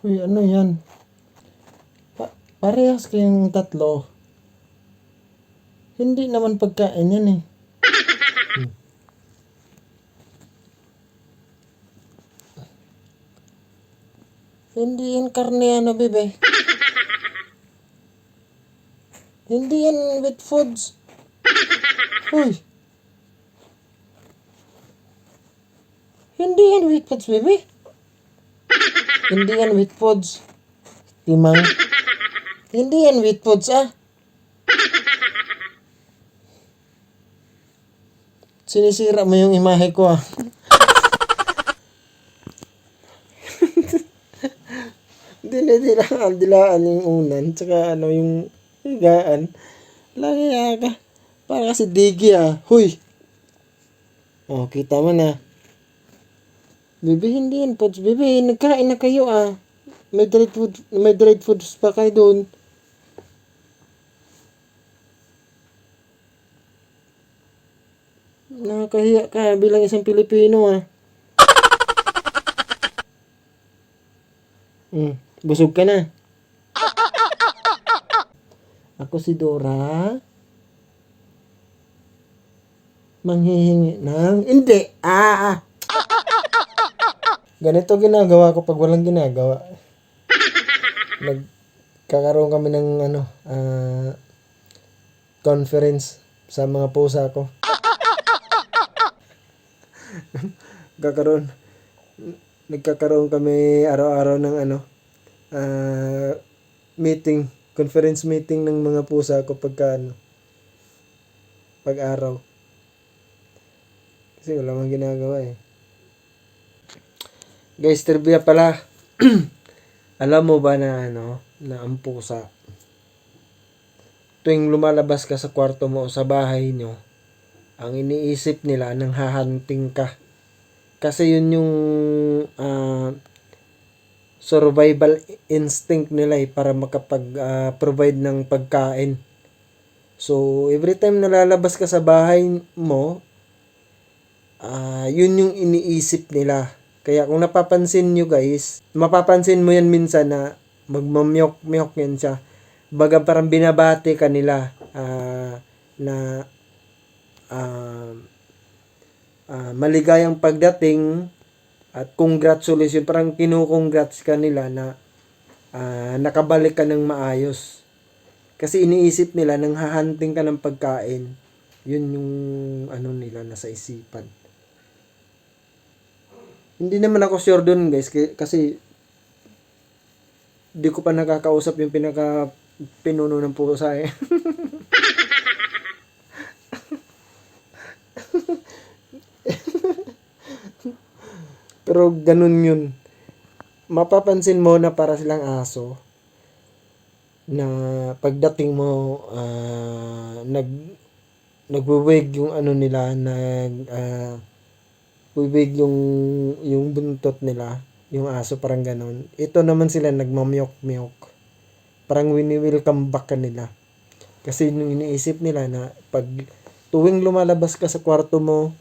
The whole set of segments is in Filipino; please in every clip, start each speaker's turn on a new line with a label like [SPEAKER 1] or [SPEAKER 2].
[SPEAKER 1] Uy, ano yan? Parehas kayong tatlo. Hindi naman pagkain yan eh. Hindi yan karne ano, bebe. Hindi yan wet foods. Uy, hindi yan wet foods, bebe. Hindi yan wet foods. Timang. Hindi yan wet foods, ah. Sinisira mo yung imahe ko, ah. Dilaan yung unan, tsaka ano yung higaan. Lagi ka. Para kasi digi, ah. Huy. Oh, kita mo na. Bebe, hindi yan foods. Bebe, nagkain na kayo, ah. May dried foods pa kayo doon. Nakakahiya ka bilang isang Pilipino, ah. Busog ka na. Ako si Dora. Manghihingi ng... Hindi! Ganito ginagawa ko pag walang ginagawa. Nagkakaroon kami ng conference sa mga pusa ko. Nagkakaroon kami araw-araw ng conference meeting ng mga pusa ko pag-araw. Kasi wala mang ginagawa eh. Guys, trivia pala. Alam mo ba na na ang pusa, tuwing lumalabas ka sa kwarto mo o sa bahay nyo, ang iniisip nila nang hahanting ka. Kasi yun yung survival instinct nila para makapag-provide ng pagkain. So, every time na lalabas ka sa bahay mo, yun yung iniisip nila. Kaya kung napapansin nyo guys, mapapansin mo yan minsan na magmamyok-myok yan siya. Baga parang binabati ka nila na maligayang pagdating at congratulations. Parang kinukongrats ka nila na nakabalik ka ng maayos. Kasi iniisip nila nang hahanting ka ng pagkain. Yun yung nila nasa isipan. Hindi naman ako sure dun guys kasi di ko pa nakakausap yung pinuno ng pusa eh. Pero ganun yun. Mapapansin mo na para silang aso na pagdating mo nagwawig yung nila, bibig yung buntot nila, yung aso parang ganun. Ito naman sila nagmamyok-myok. Parang wini-welcome back ka nila. Kasi yung iniisip nila na pag tuwing lumalabas ka sa kwarto mo,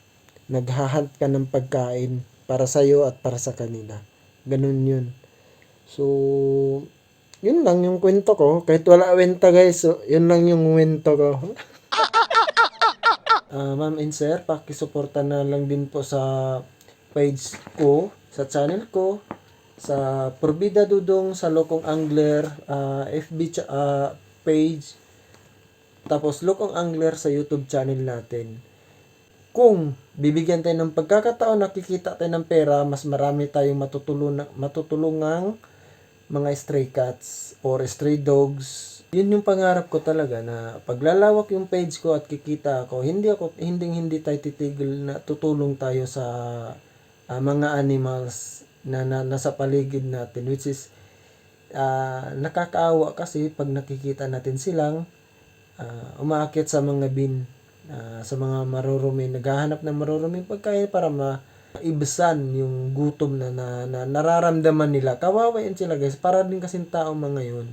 [SPEAKER 1] naghahunt ka ng pagkain para sa'yo at para sa kanila. Ganun yun. So, yun lang yung kwento ko. Kahit wala kwenta guys, so yun lang yung kwento ko. Ma'am and sir, pakisuporta na lang din po sa page ko, sa channel ko, sa Porbida Dudong sa Lokong Angler FB page, tapos Lokong Angler sa YouTube channel natin. Kung bibigyan tayo ng pagkakataon, nakikita tayo ng pera, mas marami tayong matutulungang mga stray cats or stray dogs. Yun yung pangarap ko talaga, na paglalawak yung page ko at kikita ako, hindi tayo titigil na tutulong tayo sa mga animals na nasa paligid natin, which is nakakaawa kasi pag nakikita natin silang umaakyat sa mga bin, sa mga marurumi, naghahanap ng maruruming pagkain para maibsan yung gutom na nararamdaman nila. Kawawa yan sila guys, para din kasing tao mga yun.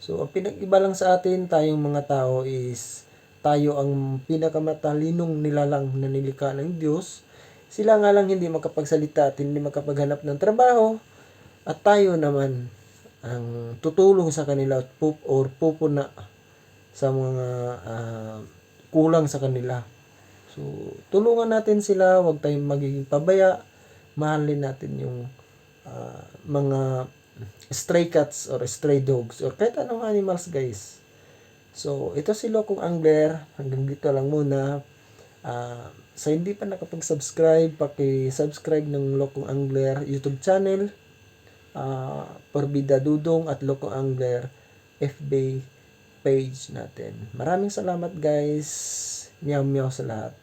[SPEAKER 1] So, ang pinag-iba lang sa atin, tayong mga tao is, tayo ang pinakamatalinong nilalang na nilikha ng Diyos. Sila nga lang hindi makapagsalita at hindi makapaghanap ng trabaho. At tayo naman ang tutulong sa kanila at pupuna sa mga kulang sa kanila. So, tulungan natin sila, huwag tayong magiging pabaya. Mahalin natin yung mga stray cats or stray dogs or kahit anong animals, guys. So, ito si Lokong Angler. Hanggang dito lang muna. Sa hindi pa nakapag-subscribe, paki-subscribe ng Lokong Angler YouTube channel. Porbida Dudong at Lokong Angler FB page natin. Maraming salamat, guys. Meow meow sa lahat.